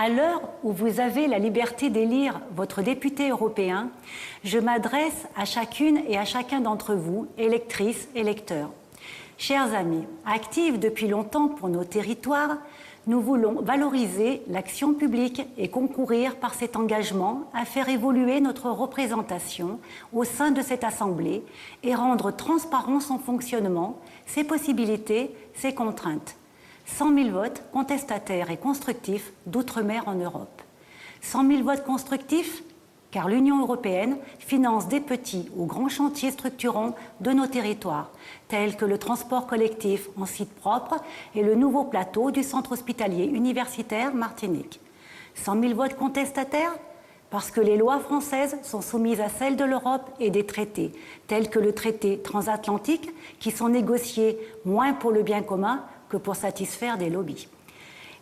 À l'heure où vous avez la liberté d'élire votre député européen, je m'adresse à chacune et à chacun d'entre vous, électrices, électeurs. Chers amis, actifs depuis longtemps pour nos territoires, nous voulons valoriser l'action publique et concourir par cet engagement à faire évoluer notre représentation au sein de cette Assemblée et rendre transparent son fonctionnement, ses possibilités, ses contraintes. 100 000 votes contestataires et constructifs d'outre-mer en Europe. 100 000 votes constructifs car l'Union européenne finance des petits ou grands chantiers structurants de nos territoires, tels que le transport collectif en site propre et le nouveau plateau du centre hospitalier universitaire Martinique. 100 000 votes contestataires parce que les lois françaises sont soumises à celles de l'Europe et des traités, tels que le traité transatlantique, qui sont négociés moins pour le bien commun que pour satisfaire des lobbies.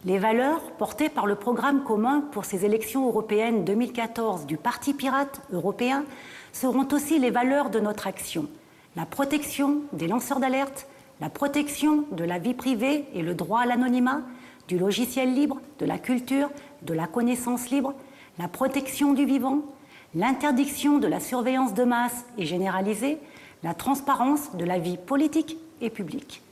Les valeurs portées par le programme commun pour ces élections européennes 2014 du Parti pirate européen seront aussi les valeurs de notre action. La protection des lanceurs d'alerte, la protection de la vie privée et le droit à l'anonymat, du logiciel libre, de la culture, de la connaissance libre, la protection du vivant, l'interdiction de la surveillance de masse et généralisée, la transparence de la vie politique et publique.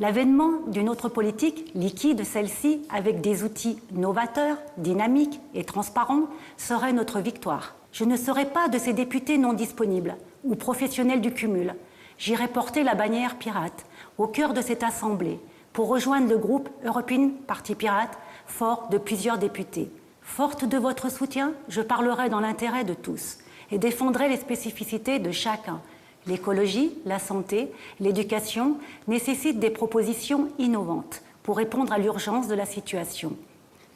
L'avènement d'une autre politique liquide celle-ci avec des outils novateurs, dynamiques et transparents serait notre victoire. Je ne serai pas de ces députés non disponibles ou professionnels du cumul. J'irai porter la bannière pirate au cœur de cette Assemblée pour rejoindre le groupe European Parti Pirate fort de plusieurs députés. Forte de votre soutien, je parlerai dans l'intérêt de tous et défendrai les spécificités de chacun. L'écologie, la santé, l'éducation nécessitent des propositions innovantes pour répondre à l'urgence de la situation.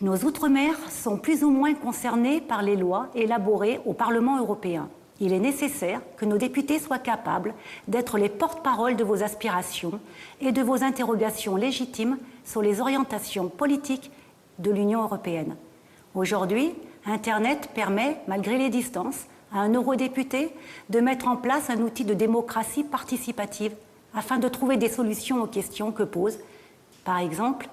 Nos Outre-mer sont plus ou moins concernés par les lois élaborées au Parlement européen. Il est nécessaire que nos députés soient capables d'être les porte-parole de vos aspirations et de vos interrogations légitimes sur les orientations politiques de l'Union européenne. Aujourd'hui, Internet permet, malgré les distances, à un eurodéputé de mettre en place un outil de démocratie participative afin de trouver des solutions aux questions que pose, par exemple,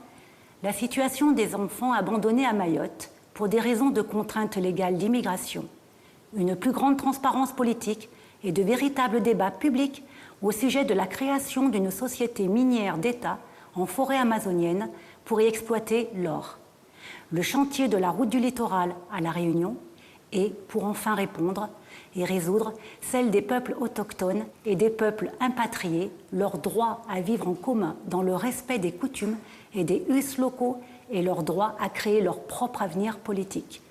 la situation des enfants abandonnés à Mayotte pour des raisons de contraintes légales d'immigration, une plus grande transparence politique et de véritables débats publics au sujet de la création d'une société minière d'État en forêt amazonienne pour y exploiter l'or, le chantier de la route du littoral à La Réunion, et pour enfin répondre et résoudre celle des peuples autochtones et des peuples impatriés, leur droit à vivre en commun dans le respect des coutumes et des us locaux et leur droit à créer leur propre avenir politique.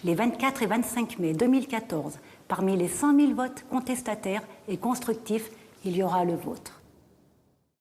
Les 24 et 25 mai 2014, parmi les 100 000 votes contestataires et constructifs, il y aura le vôtre.